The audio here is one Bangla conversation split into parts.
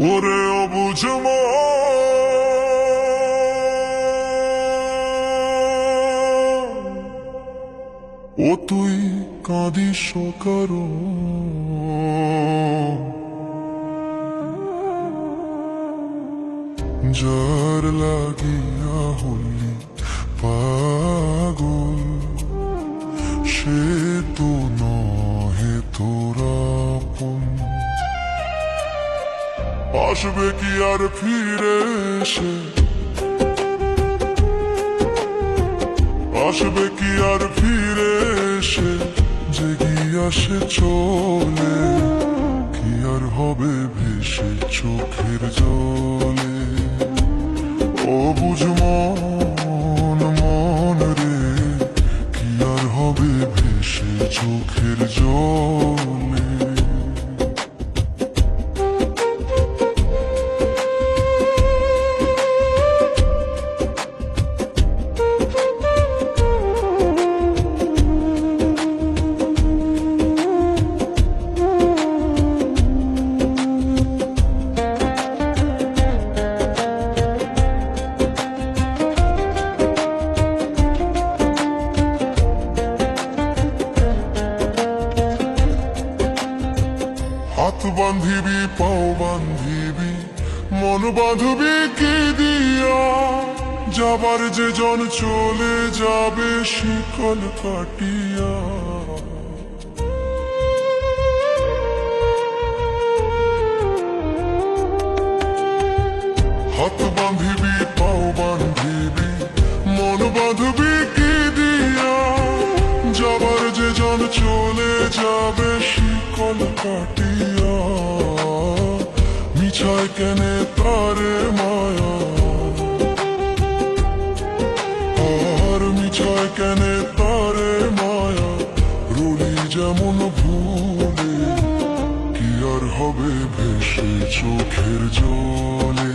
ওরে অবুঝ মন, ও তুই কাঁদিস কারো, যার লাগিয়া হলি পাগল, সে তো নহে তোরা আপন। আসবে কি আর ফিরে এসে, আসবে কি আর ফিরে এসে, জেগিয়া সে চলে, কি আর হবে ভেসে চোখের জলে। ও বুঝ মন, মন রে, কি আর হবে ভেসে চোখের জলে। হাত বান্ধিবি, পাও বান্ধিবি, মন বাঁধবি কি দিয়া, যাবার যে জন চলে যাবে শিকল কাটিয়া। হাত বান্ধিবি, পাও বান্ধিবি, মন বাঁধবি কি দিয়া, যাবার যে জন চলে যাবে শিকল কাটিয়া। মিছায় কেনে তারে মায়া, আর মিছায় কেনে তারে মায়া, রুলি যেমন ভুলে, কি আর হবে ভেসে চোখের জলে।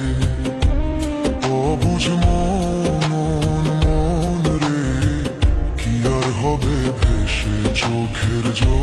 অবুঝ মন, মন রে, কি আর হবে ভেসে চোখের জলে।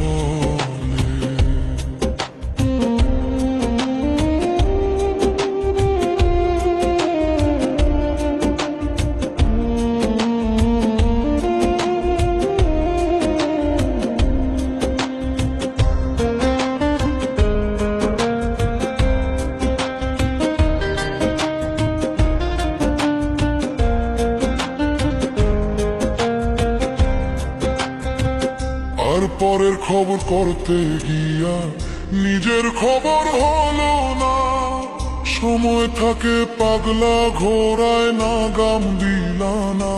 আর পরের খবর করতে গিয়া নিজের খবর হলো না, সময় থাকে পাগলা ঘোড়ায় না গাম দিলা না।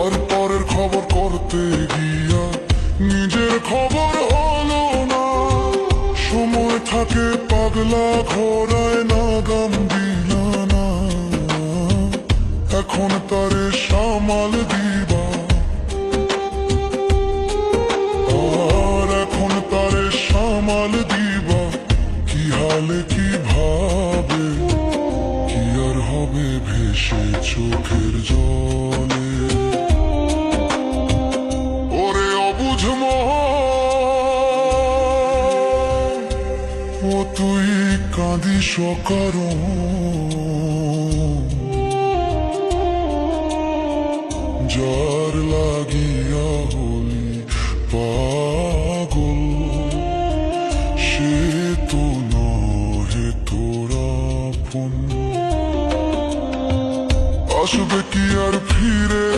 আর পরের খবর করতে গিয়া নিজের খবর হলো না, সময় থাকে পাগলা ঘোড়ায় না গাম দিলা না। এখন তারে সামাল দিবা, আর এখন তারে সামাল দিবা, কি হালে কি ভাবে, কি আর হবে ভেসে চোখের জলে। ওরে অবুঝ মন, ও তুই কাঁদিস কারণ, যার লাগিয়া হলি পাগল, সে তো নহে তোরা আপন। আসবে কি আর ফিরে